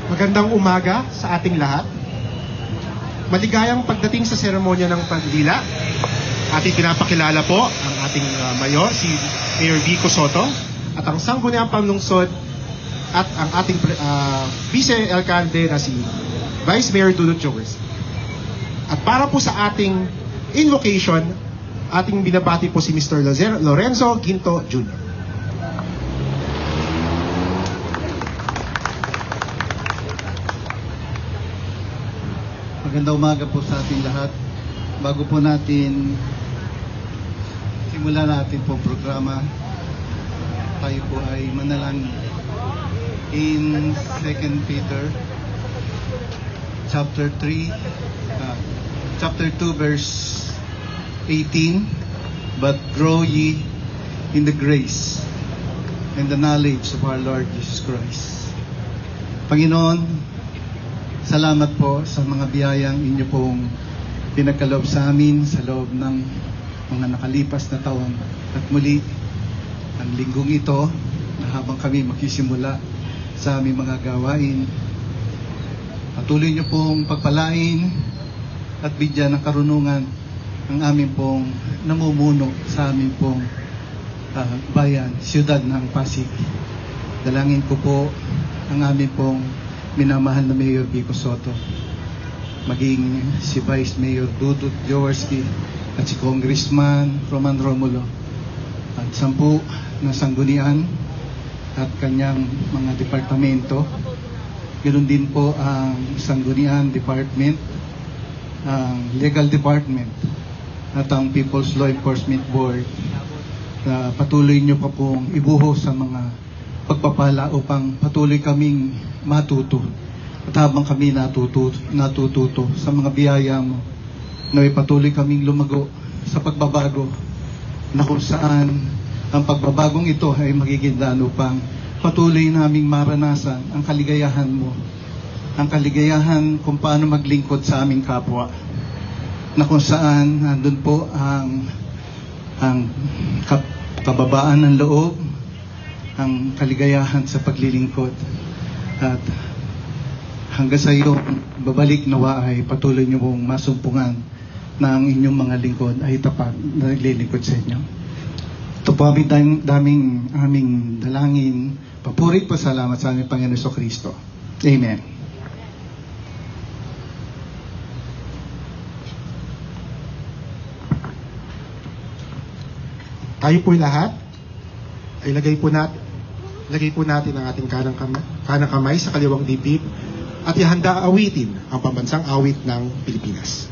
Magandang umaga sa ating lahat. Maligayang pagdating sa seremonya ng pagdila. Ating pinapakilala po ang ating mayor, si Mayor Vico Soto, at ang sangguniang panlungsod at ang ating vice-alcalde na si Vice Mayor Dudut Jowers. At para po sa ating invocation, ating binabati po si Mr. Lorenzo Ginto Jr. Magandang umaga po sa ating lahat. Bago po natin simulan natin po programa, tayo po ay manalangin. In 2 Peter chapter 2 verse 18, but grow ye in the grace and the knowledge of our Lord Jesus Christ. Panginoon, salamat po sa mga biyayang inyo pong pinagkaloob sa amin sa loob ng mga nakalipas na taon. At muli, ang linggong ito, na habang kami makisimula sa aming mga gawain, patuloy niyo pong pagpalain at bigyan ng karunungan ang aming pong namumuno sa aming pong bayan, siyudad ng Pasig. Dalangin ko po ang aming pong minamahal na Mayor Vico Soto, maging si Vice Mayor Dudut Jaworski at si Congressman Roman Romulo at 10 na sanggunian at kanyang mga departamento. Ganoon din po ang sanggunian department, ang legal department at ang People's Law Enforcement Board na patuloy nyo pa pong ibuhos sa mga pagpapala upang patuloy kaming matuto. At habang kami natututo sa mga biyaya mo, naway patuloy kaming lumago sa pagbabago na kung saan ang pagbabagong ito ay magiging daan upang patuloy naming maranasan ang kaligayahan mo, ang kaligayahan kung paano maglingkod sa aming kapwa, na kung saan nandun po ang kababaan ng loob, ang kaligayahan sa paglilingkod. At hanggang sa iyo babalik nawa ay patuloy niyo pong masumpungan na ang inyong mga lingkod ay tapat na naglilingkod sa inyo. Ito po aming dalangin, papuri po, salamat sa aming Panginoon Jesucristo. Amen. Tayo po lahat ay lagay po natin ang ating kanang kamay sa kaliwang dibdib at ihanda awitin ang pambansang awit ng Pilipinas.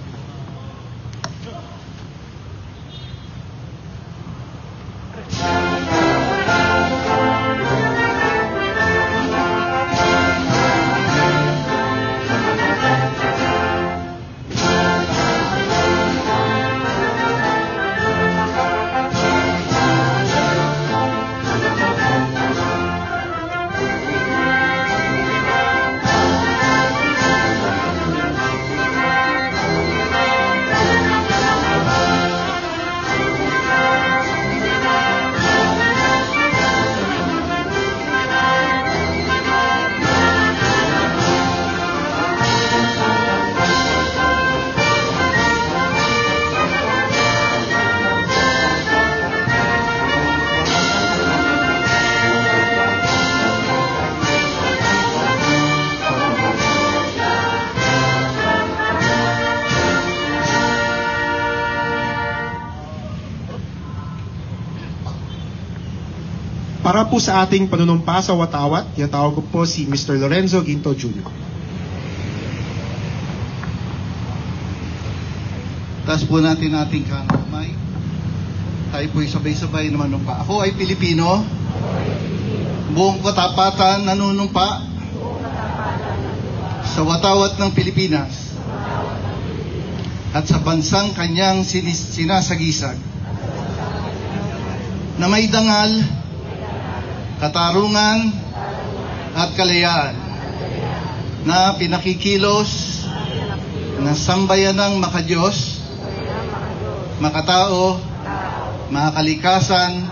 Para po sa ating panunumpa sa watawat, tinatawag ko po si Mr. Lorenzo Ginto Jr. Taas po natin ating kamay. Tayo po sabay-sabay na manumpa. Ako ay Pilipino. Buong katapatan nanunumpa sa watawat ng Pilipinas at sa bansang kanyang sinasagisag na may dangal, katarungan at kalayaan na pinakikilos na sambayanang makadiyos, makatao, makakalikasan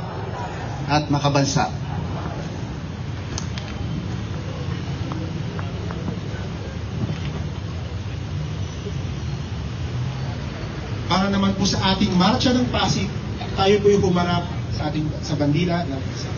at makabansa. Para naman po sa ating Marcha ng Pasig, tayo po yung humarap sa bandila ng Pasig.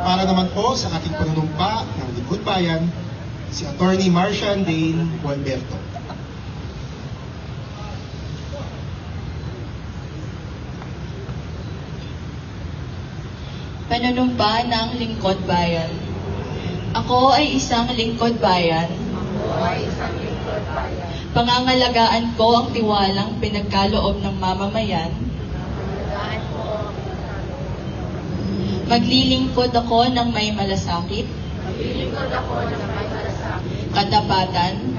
Para naman po sa ating panunumpa ng Lingkod Bayan, si Attorney Marcian Dane Gualberto. Panunumpa ng Lingkod Bayan. Ako ay isang lingkod bayan. Pangangalagaan ko ang tiwalang pinagkaloob ng mamamayan. Maglilingkod ako ng may malasakit, katapatan,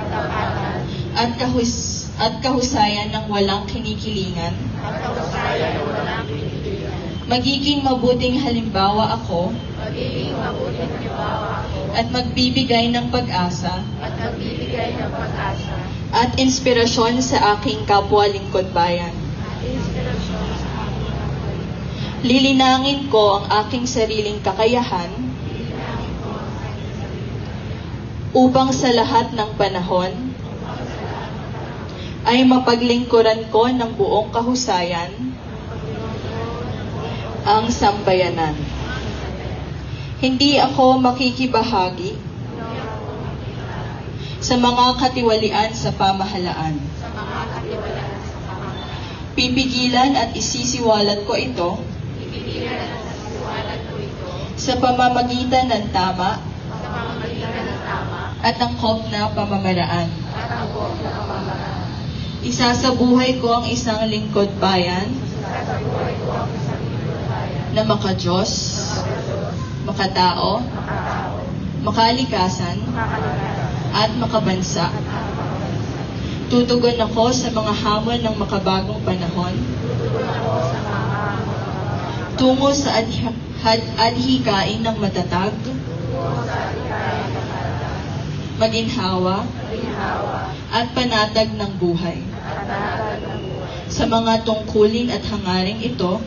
at kahusayan ng walang kinikilingan. Magiging mabuting halimbawa ako, at magbibigay ng pag-asa, at inspirasyon sa aking kapwa lingkod bayan. Lilinangin ko ang aking sariling kakayahan upang sa lahat ng panahon ay mapaglingkuran ko ng buong kahusayan ang sambayanan. Hindi ako makikibahagi sa mga katiwalian sa pamahalaan. Pipigilan at isisiwalat ko ito sa pamamagitan ng tama at angkop na pamamaraan. Isasabuhay ko ang isang lingkod bayan na makadiyos, makatao, makalikasan, at makabansa. Tutugon ako sa mga hamon ng makabagong panahon tungo sa adhikain ng matatag, maginhawa, at panatag ng buhay. Sa mga tungkulin at hangaring ito,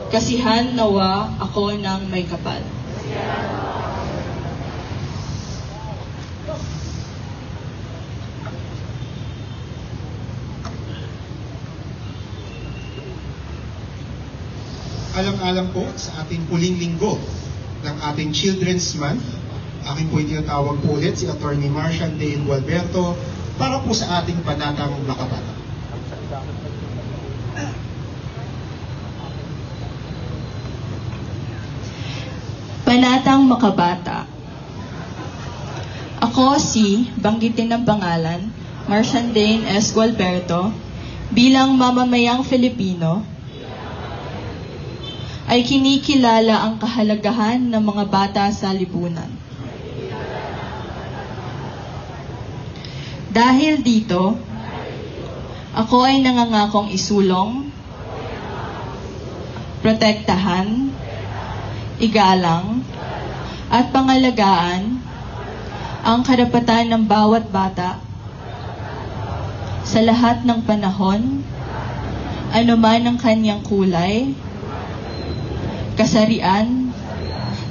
kasihan nawa ako ng may kapal. alang-alang po sa ating huling linggo ng ating Children's Month, aking po itinatawag po ulit si Attorney Marcian Dane Gualberto para po sa ating panatang makabata. Panatang makabata. Ako si, banggitin ng pangalan, Marcian Dane S. Gualberto, bilang mamamayang Filipino, ay kinikilala ang kahalagahan ng mga bata sa lipunan. Dahil dito, ako ay nangangakong isulong, protektahan, igalang, at pangalagaan ang karapatan ng bawat bata sa lahat ng panahon, anuman ang kanyang kulay, kasarian,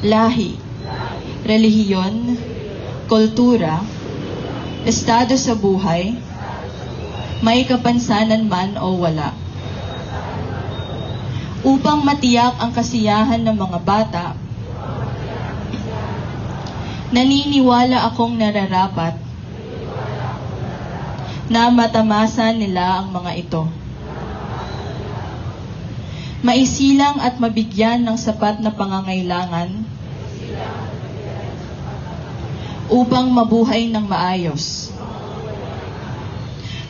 lahi, relihiyon, kultura, estado sa buhay, may kapansanan man o wala. Upang matiyak ang kasiyahan ng mga bata, naniniwala akong nararapat na matamasa nila ang mga ito. Maisilang at mabigyan ng sapat na pangangailangan upang mabuhay ng maayos.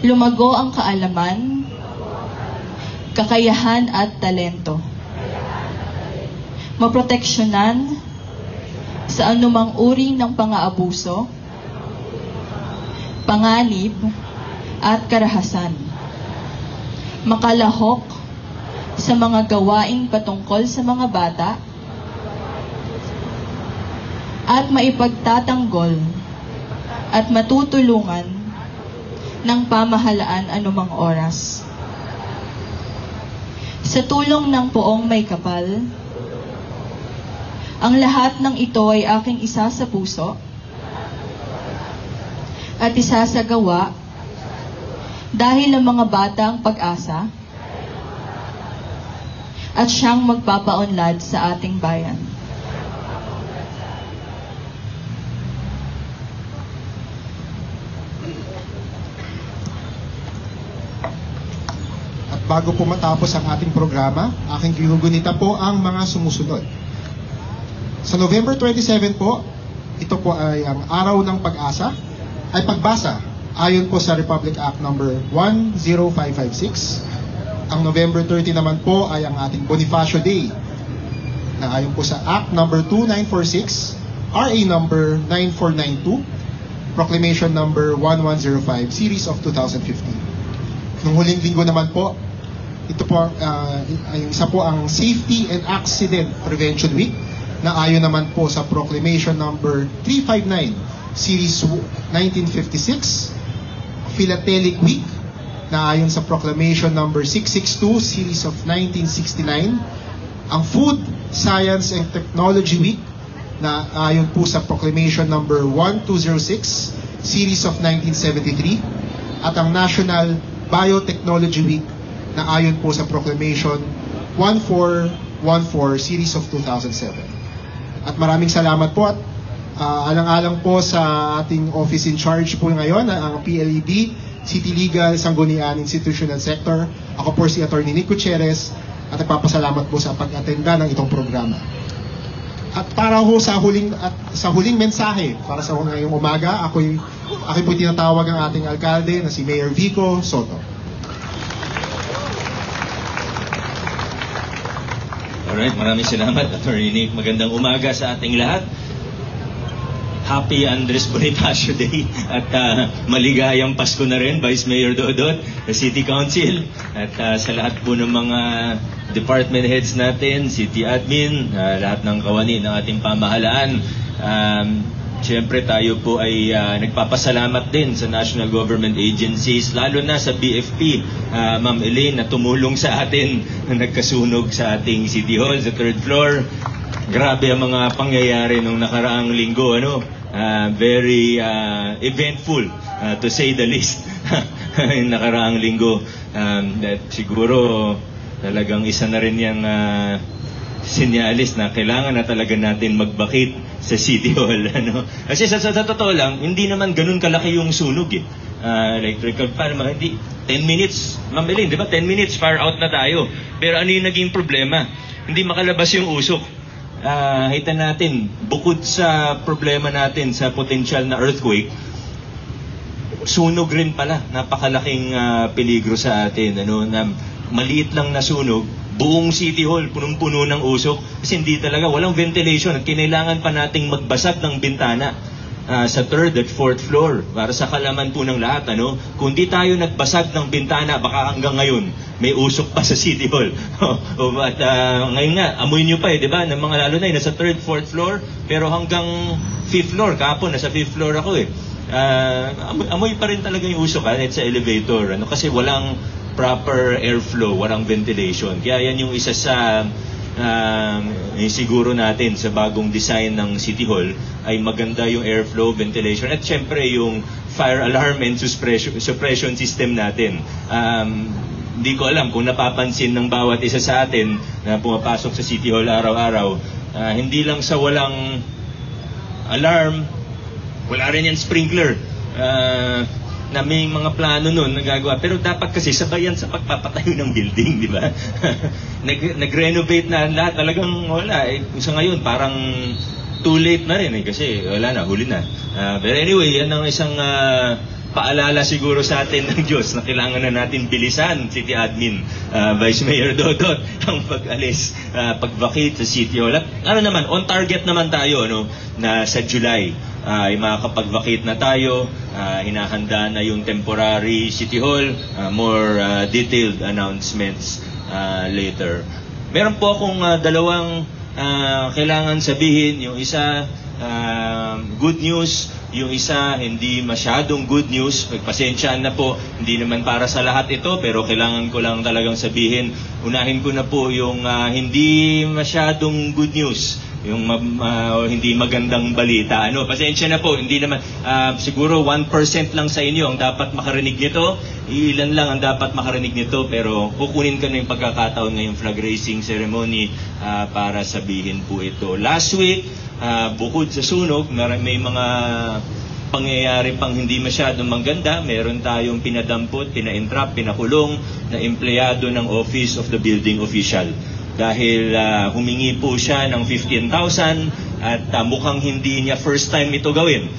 Lumago ang kaalaman, kakayahan at talento. Maproteksyonan sa anumang uri ng pang-aabuso, panganib at karahasan. Makalahok sa mga gawaing patungkol sa mga bata at maipagtatanggol at matutulungan ng pamahalaan anumang oras. Sa tulong ng poong may kapal, ang lahat ng ito ay aking isa sa puso at isa sa gawa dahil ang mga bata ang pag-asa at siyang magpapaunlad sa ating bayan. At bago po matapos ang ating programa, aking ginugunita po ang mga sumusunod. Sa November 27 po, ito po ay ang Araw ng Pag-asa, ay pagbasa ayon po sa Republic Act number 10556. Ang November 30 naman po ay ang ating Bonifacio Day, na ayon po sa Act number 2946, RA number 9492, Proclamation number 1105, Series of 2015. Nung huling linggo naman po, ito po ay isa po ang Safety and Accident Prevention Week, na ayon naman po sa Proclamation number 359, Series 1956, Philatelic Week, na ayon sa Proclamation number 662, Series of 1969, ang Food, Science and Technology Week, na ayon po sa Proclamation number 1206, Series of 1973, at ang National Biotechnology Week, na ayon po sa Proclamation 1414, Series of 2007. At maraming salamat po at alang-alang po sa ating office in charge po ngayon, ang PLED, City Legal, Sangguniang Institutional Sector. Ako po si Attorney Nick Gutierrez at nagpapasalamat po sa pag-atenda ng itong programa. At para ho sa huling mensahe para sa ngayong umaga, ako'y po tinatawag ang ating alkalde na si Mayor Vico Soto. Alright, maraming salamat, Attorney Nick. Magandang umaga sa ating lahat. Happy Andres Bonifacio Day at maligayang Pasko na rin, Vice Mayor Dodot, the City Council, at sa lahat po ng mga department heads natin, City Admin, lahat ng kawani ng ating pamahalaan. Siyempre tayo po ay nagpapasalamat din sa national government agencies, lalo na sa BFP, Ma'am Elaine, na tumulong sa atin na nagkasunog sa ating City Hall sa 3rd floor. Grabe ang mga pangyayari nung nakaraang linggo, very eventful to say the least. Yung nakaraang linggo, that siguro talagang isa na rin yung senyalis na kailangan na talaga natin magbakit sa City Hall. Ano? Kasi sa totoo lang, hindi naman ganun kalaki yung sunog eh. Electrical fan, hindi 10 minutes, Ma'am Elaine, di ba? 10 minutes, fire out na tayo. Pero ano yung naging problema? Hindi makalabas yung usok. Kita natin, bukod sa problema natin sa potential na earthquake, sunog rin pala, napakalaking peligro sa atin. Ano, na maliit lang na sunog, buong City Hall, punong-puno ng usok. Kasi hindi talaga, walang ventilation at kinailangan pa nating magbasag ng bintana sa 3rd at 4th floor para sa kalaman po ng lahat. Ano? Kung di tayo nagbasag ng bintana, baka hanggang ngayon may usok pa sa City Hall. At ngayon nga, amoy nyo pa di ba? Ng mga lalo na nasa 3rd, 4th floor, pero hanggang 5th floor, kahapon nasa 5th floor ako amoy pa rin talaga yung usok at sa elevator. Ano? Kasi walang proper airflow, walang ventilation. Kaya yan yung isa sa siguro natin sa bagong design ng City Hall ay maganda yung airflow, ventilation at syempre yung fire alarm and suppression system natin. Hindi ko alam kung napapansin ng bawat isa sa atin na pumapasok sa City Hall araw-araw, hindi lang sa walang alarm, wala rin yan sprinkler. Na may mga plano nun nagagawa. Pero dapat kasi sabayan sa pagpapatayo ng building, di ba? Nag-renovate na lahat. Talagang wala. Sa ngayon, parang too late na rin kasi wala na, huli na. But anyway, yan ang isang paalala siguro sa atin ng Diyos na kailangan na natin bilisan, City Admin, Vice Mayor Dodot, ang pag-alis, pag-vacate sa City Hall. At naman, on target naman tayo, na sa July, ay makakapag-vacate na tayo, hinahanda na yung temporary City Hall, more detailed announcements later. Meron po akong dalawang kailangan sabihin. Yung isa, good news. Yung isa, hindi masyadong good news. Pagpasensyaan na po, hindi naman para sa lahat ito, pero kailangan ko lang talagang sabihin. Unahin ko na po yung hindi masyadong good news. Yung hindi magandang balita. Pasensya na po, hindi naman, siguro 1% lang sa inyo ang dapat makarinig nito. Ilan lang ang dapat makarinig nito, pero kukunin ko na yung pagkakataon ngayong flag raising ceremony para sabihin po ito. Last week, bukod sa sunog, may mga pangyayari pang hindi masyadong maganda. Meron tayong pinadampot, pina-entrap, pinakulong na empleyado ng Office of the Building Official. Dahil humingi po siya ng 15,000 at mukhang hindi niya first time ito gawin.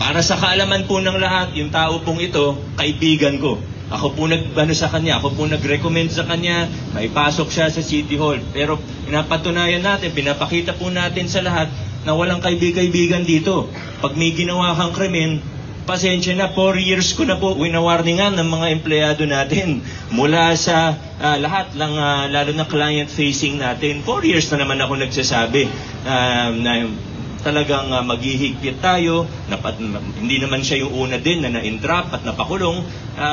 Para sa kaalaman po ng lahat, yung tao pong ito, kaibigan ko. Ako po sa kanya, ako po nag-recommend sa kanya, maipasok siya sa City Hall. Pero pinapatunayan natin, pinapakita po natin sa lahat na walang kaibigan dito. Pag may ginawa kang krimen, pasensya na, 4 years ko na po winawarningan ng mga empleyado natin mula sa lahat lang, lalo na client-facing natin. 4 years na naman ako nagsasabi na talagang maghihigpit tayo. Hindi naman siya yung una din na na-entrap at napakulong.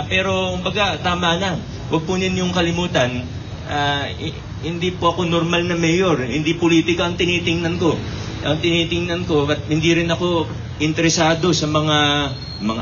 Pero baga, tama na. Huwag po ninyong kalimutan, hindi po ako normal na mayor. Hindi politika ang tinitingnan ko. Ang tinitingnan ko, at hindi rin ako interesado sa mga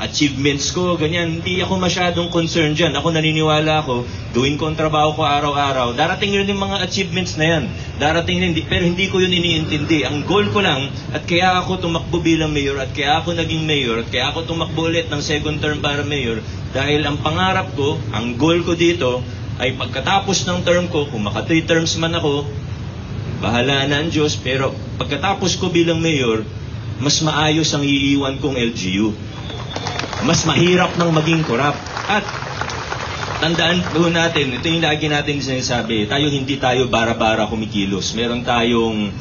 achievements ko, ganyan. Hindi ako masyadong concerned dyan. Ako naniniwala ako, gawin ko ang trabaho ko araw-araw. Darating rin yung mga achievements na yan. Darating rin, pero hindi ko yun iniintindi. Ang goal ko lang, at kaya ako tumakbo bilang mayor, at kaya ako naging mayor, at kaya ako tumakbo ulit ng second term para mayor, dahil ang pangarap ko, ang goal ko dito, ay pagkatapos ng term ko, kung maka 3 terms man ako, bahala na ang Diyos, pero pagkatapos ko bilang mayor, mas maayos ang iiwan kong LGU. Mas mahirap nang maging korap. At tandaan po natin, ito yung lagi natin sinasabi, hindi tayo bara-bara kumikilos. Meron tayong,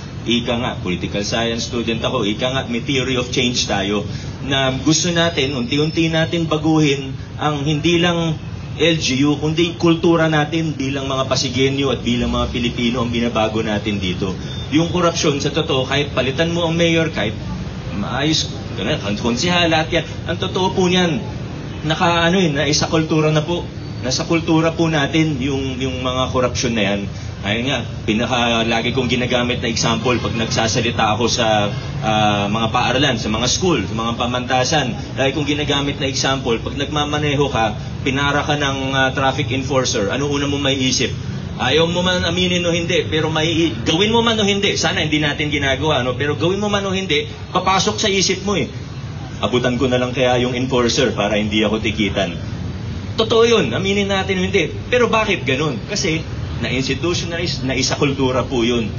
political science student ako, may theory of change tayo, na gusto natin, unti-unti natin baguhin ang hindi lang LGU, kundi kultura natin bilang mga Pasigenyo at bilang mga Pilipino ang binabago natin dito. Yung korupsyon, sa totoo, kahit palitan mo ang mayor, kahit maayos, konsehal, lahat yan, ang totoo po niyan, nasa kultura na po. Nasa kultura po natin yung mga korupsyon na yan. Ayun nga, lagi kong ginagamit na example pag nagsasalita ako sa mga paaralan, sa mga school, sa mga pamantasan. Lagi kong ginagamit na example, pag nagmamaneho ka, pinara ka ng traffic enforcer, ano una mo may isip? Ayaw mo man aminin o hindi, pero gawin mo man o hindi, sana hindi natin ginagawa, no? Pero gawin mo man o hindi, papasok sa isip mo eh. Abutan ko na lang kaya yung enforcer para hindi ako tikitan. Totoo yun, aminin natin o hindi. Pero bakit ganun? Kasi na-institutionalize, na isa kultura po yun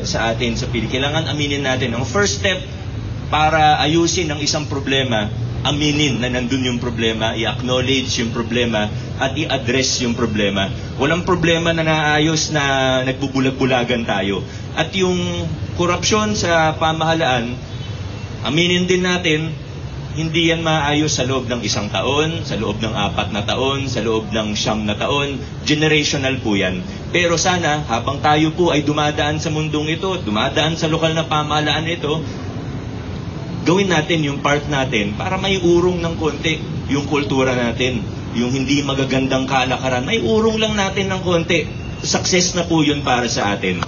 sa atin sa Pilipinas. Kailangan aminin natin. Ang first step para ayusin ang isang problema, aminin na nandun yung problema, i-acknowledge yung problema, at i-address yung problema. Walang problema na naayos na nagbubulag-bulagan tayo. At yung korupsyon sa pamahalaan, aminin din natin, hindi yan maayos sa loob ng 1 taon, sa loob ng 4 na taon, sa loob ng 9 na taon. Generational po yan. Pero sana, habang tayo po ay dumadaan sa mundong ito, dumadaan sa lokal na pamahalaan ito, gawin natin yung part natin para may urong ng konti yung kultura natin. Yung hindi magagandang kalakaran, may urong lang natin ng konti. Success na po yun para sa atin.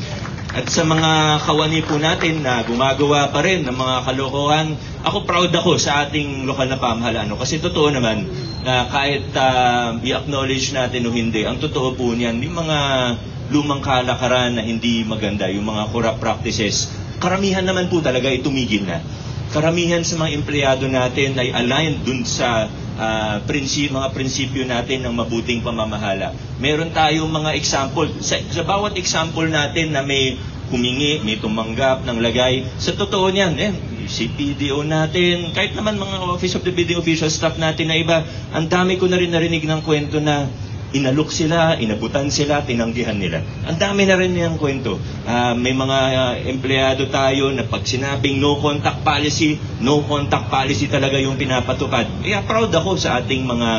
At sa mga kawani po natin na gumagawa pa rin ng mga kalokohan, ako proud ako sa ating lokal na pamahalaan. Kasi totoo naman na kahit i-acknowledge natin o hindi, ang totoo po niyan, yung mga lumang kalakaran na hindi maganda, yung mga corrupt practices, karamihan naman po talaga ay tumigil na. Karamihan sa mga empleyado natin ay aligned dun sa mga prinsipyo natin ng mabuting pamamahala. Meron tayong mga example. Sa bawat example natin na may humingi, may tumanggap ng lagay, sa totoo niyan, si PDO natin, kahit naman mga Office of the Bidding Official staff natin na iba, ang dami ko na rin narinig ng kwento na inalok sila, inabutan sila, tinanggihan nila. Ang dami na rin niyang kwento. May mga empleyado tayo na pag sinabing no contact policy talaga yung pinapatupad. Kaya proud ako sa ating mga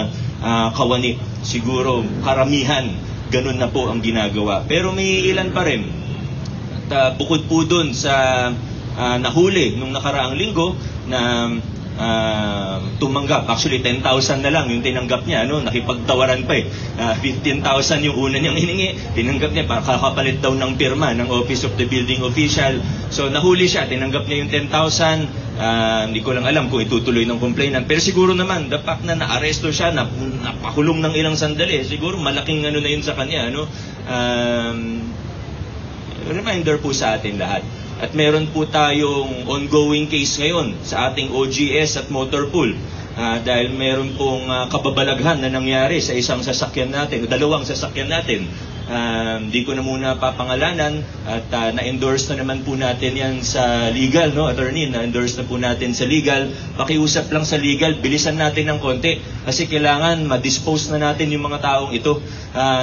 kawani. Siguro karamihan, ganun na po ang ginagawa. Pero may ilan pa rin. At bukod po dun sa nahuli nung nakaraang linggo na tumanggap. Actually, 10,000 na lang yung tinanggap niya. Nakipagtawaran pa eh. 15,000 yung una niyang hiningi. Tinanggap niya para kakapalit daw ng pirma ng Office of the Building Official. So, nahuli siya. Tinanggap niya yung 10,000. Hindi ko lang alam kung itutuloy ng complainant. Pero siguro naman, the fact na naaresto siya, napakulong ng ilang sandali, siguro malaking na yun sa kanya. Reminder po sa atin lahat. At meron po tayong ongoing case ngayon sa ating OGS at motor pool. Dahil meron pong kababalaghan na nangyari sa isang sasakyan natin, o dalawang sasakyan natin. Di ko na muna papangalanan at na-endorse na naman po natin yan sa legal, attorney, na-endorse na po natin sa legal. Pakiusap lang sa legal, bilisan natin ng konti kasi kailangan ma-dispose na natin yung mga taong ito.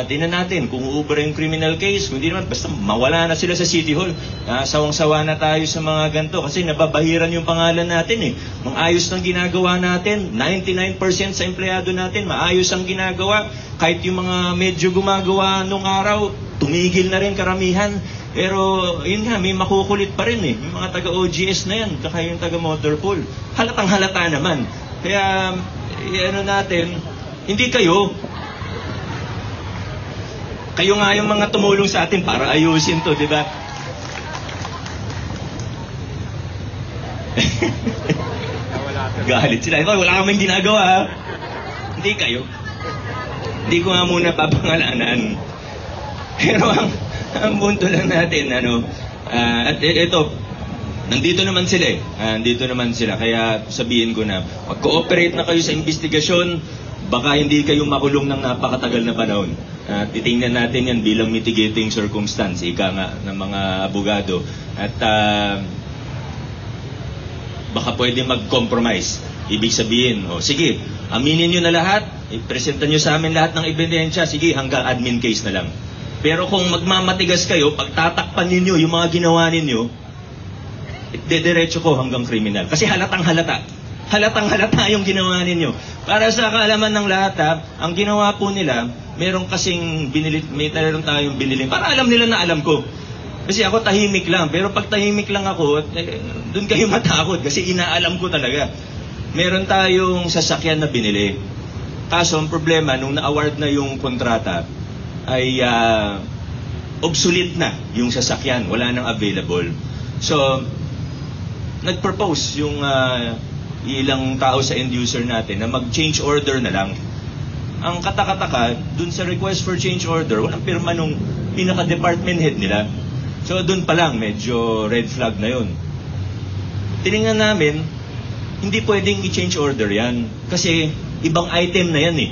Tingnan natin kung uubra yung criminal case, kung hindi naman, basta mawala na sila sa City Hall. Sawang-sawa na tayo sa mga ganito kasi nababahiran yung pangalan natin eh. Maayos ng ginagawa natin, 99% sa empleyado natin, maayos ang ginagawa. Kahit yung mga medyo gumagawa nung araw, tumigil na rin karamihan. Pero yun nga, may makukulit pa rin eh. Yung mga taga-OGS na yan, kaya yung taga-motorpool. Halatang halata naman. Kaya, natin, hindi kayo. Kayo nga yung mga tumulong sa atin para ayusin to, di ba? Galit sila. Wala kaming ginagawa ha. Hindi kayo. Hindi ko nga muna papangalanan. Pero ang punto lang natin, at ito, nandito naman sila eh. Nandito naman sila. Kaya sabihin ko na, mag-cooperate na kayo sa investigasyon, baka hindi kayo makulong ng napakatagal na panahon. Titingnan natin yan bilang mitigating circumstance, ika nga ng mga abogado. At baka pwede mag-compromise. Ibig sabihin, sige, aminin nyo na lahat, i-presenta nyo sa amin lahat ng ebidensya, sige, hanggang admin case na lang. Pero kung magmamatigas kayo, pag tatakpan ninyo yung mga ginawa ninyo, dederecho ko hanggang criminal. Kasi halatang halata. Halatang halata yung ginawa ninyo. Para sa kaalaman ng lahat, ang ginawa po nila, meron kasing may talagang tayong binili. Para alam nila na alam ko. Kasi ako tahimik lang. Pero pag tahimik lang ako, doon kayo matakot. Kasi inaalam ko talaga. Meron tayong sasakyan na binili. Kaso ang problema, nung na-award na yung kontrata, ay obsolete na yung sasakyan. Wala nang available. So, nag-propose yung ilang tao sa end user natin na mag-change order na lang. ang katakataka, dun sa request for change order, walang pirma nung pinaka-department head nila. So dun pa lang, medyo red flag na yun. Tinignan namin, hindi pwedeng i-change order yan. Kasi ibang item na yan eh.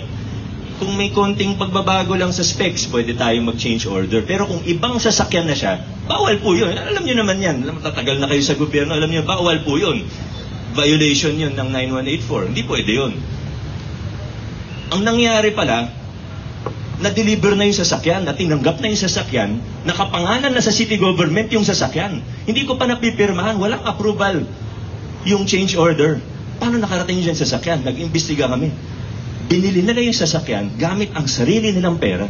Kung may konting pagbabago lang sa specs, pwede tayo mag-change order. Pero kung ibang sasakyan na siya, bawal po yun. Alam nyo naman yan. Tatagal na kayo sa gobyerno, alam nyo, bawal po yun. Violation yun ng 9184. Hindi pwede yun. Ang nangyari pala, na-deliver na yung sasakyan, na tinanggap na yung sasakyan, nakapangalan na sa city government yung sasakyan. Hindi ko pa napipirmahan, walang approval yung change order. Paano nakarating yung sasakyan? Nag-imbestiga kami. Binili nila yung sasakyan gamit ang sarili nilang pera.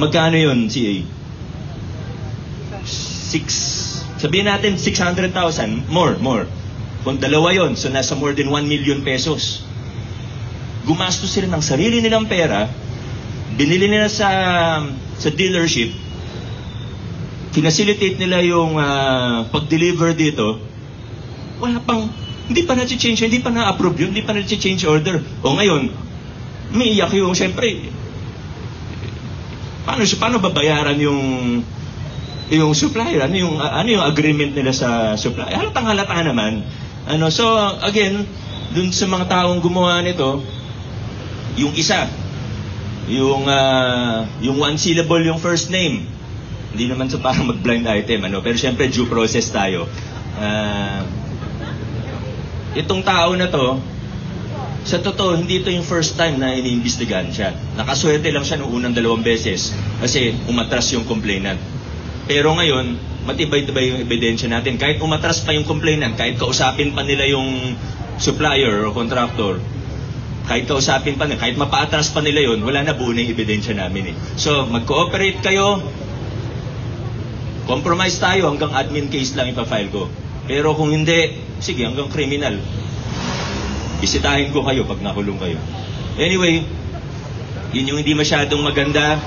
Magkano yun, CA? Sabihin natin 600,000, more. Kung dalawa yon, so nasa more than 1 million pesos. Gumastos sila ng sarili nilang pera, binili nila sa dealership, finacilitate nila yung pag-deliver dito, hindi pa na-change, hindi pa na-approve yun, hindi pa na-change order. O ngayon, may iyak yung, siyempre, paano babayaran yung supplier? Ano yung agreement nila sa supplier? Halatang-halata naman. So again, dun sa mga taong gumawa nito, yung isa, yung one syllable yung first name. Hindi naman sa parang mag-blind item, pero siyempre due process tayo. Itong tao na to, sa totoo, hindi ito yung first time na iniimbestigahan siya. Nakaswerte lang siya noong unang 2 beses kasi umatras yung complainant. Pero ngayon, matibay-tibay yung ebidensya natin. Kahit umatras pa yung complainant, kahit kausapin pa nila yung supplier o contractor, kahit kausapin pa nila, kahit mapaatras pa nila yun, wala na, buo na yung ebidensya namin eh. So, mag-cooperate kayo, compromise tayo, hanggang admin case lang ipafile ko. Pero kung hindi, sige, hanggang criminal. Bisitahin ko kayo pag nakulong kayo. Anyway, yun yung hindi masyadong maganda.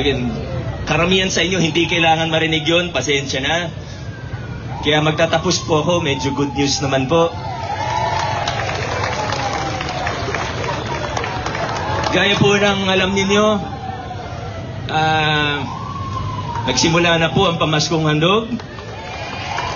Again, karamihan sa inyo, hindi kailangan marinig yun. Pasensya na. Kaya magtatapos po ako. Medyo good news naman po. Gaya po ng alam ninyo, nagsimula na po ang pamaskong handog.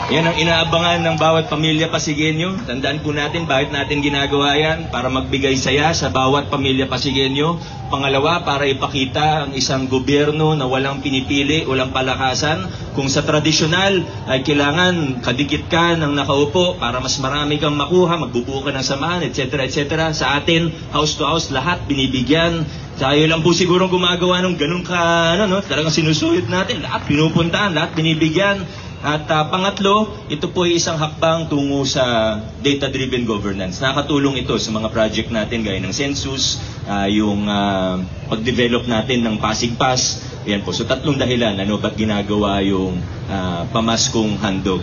Yan ang inaabangan ng bawat pamilya Pasigueño. Tandaan po natin bakit natin ginagawa yan, para magbigay saya sa bawat pamilya Pasigueño. Pangalawa, para ipakita ang isang gobyerno na walang pinipili, walang palakasan. Kung sa tradisyonal ay kailangan kadikit ka ng nakaupo para mas marami kang makuha, magbubuo ka ng samahan, etc. etc. Sa atin, house to house, lahat binibigyan. Tayo lang po siguro gumagawa ng ganun talagang sinusuyod natin. Lahat pinupuntahan, lahat binibigyan. At pangatlo, ito po ay isang hakbang tungo sa data-driven governance. Nakatulong ito sa mga project natin gaya ng census, yung pag-develop natin ng Pasig Pass. Ayan po. So 3 dahilan, ba't ginagawa yung pamaskong handog.